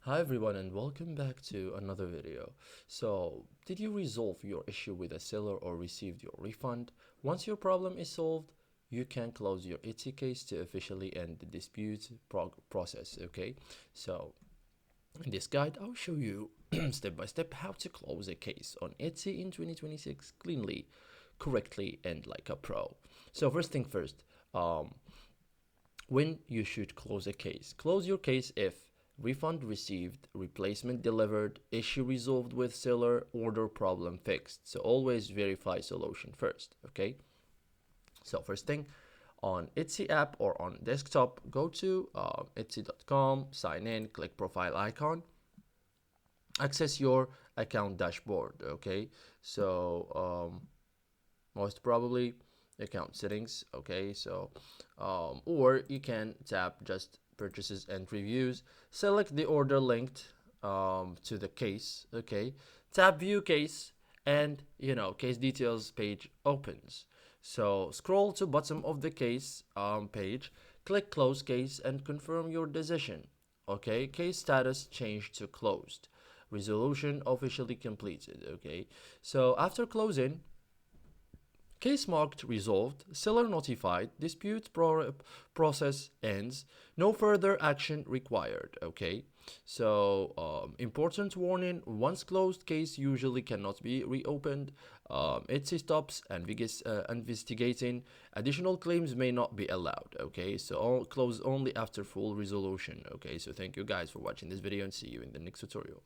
Hi everyone and welcome back to another video. So, did you resolve your issue with a seller or received your refund? Once your problem is solved, you can close your Etsy case to officially end the dispute process, okay? So, in this guide, I'll show you step by step how to close a case on Etsy in 2026 cleanly, correctly, and like a pro. So, first thing first, um, when you should close a case. Close your case if refund received, replacement delivered, issue resolved with seller, order problem fixed. So always verify solution first, okay? So first thing, on Etsy app or on desktop, go to etsy.com, sign in, click profile icon, access your account dashboard, okay? So most probably account settings, okay? So or you can tap just purchases and reviews, select the order linked to the case, okay? Tap view case, and case details page opens. So scroll to bottom of the case page, click close case and confirm your decision, okay? Case status changed to closed, resolution officially completed, okay? So after closing, case marked resolved, seller notified, process ends, no further action required, okay? So, important warning, once closed case usually cannot be reopened. Etsy stops investigating. Additional claims may not be allowed, okay? So, close only after full resolution, okay? So, thank you guys for watching this video and see you in the next tutorial.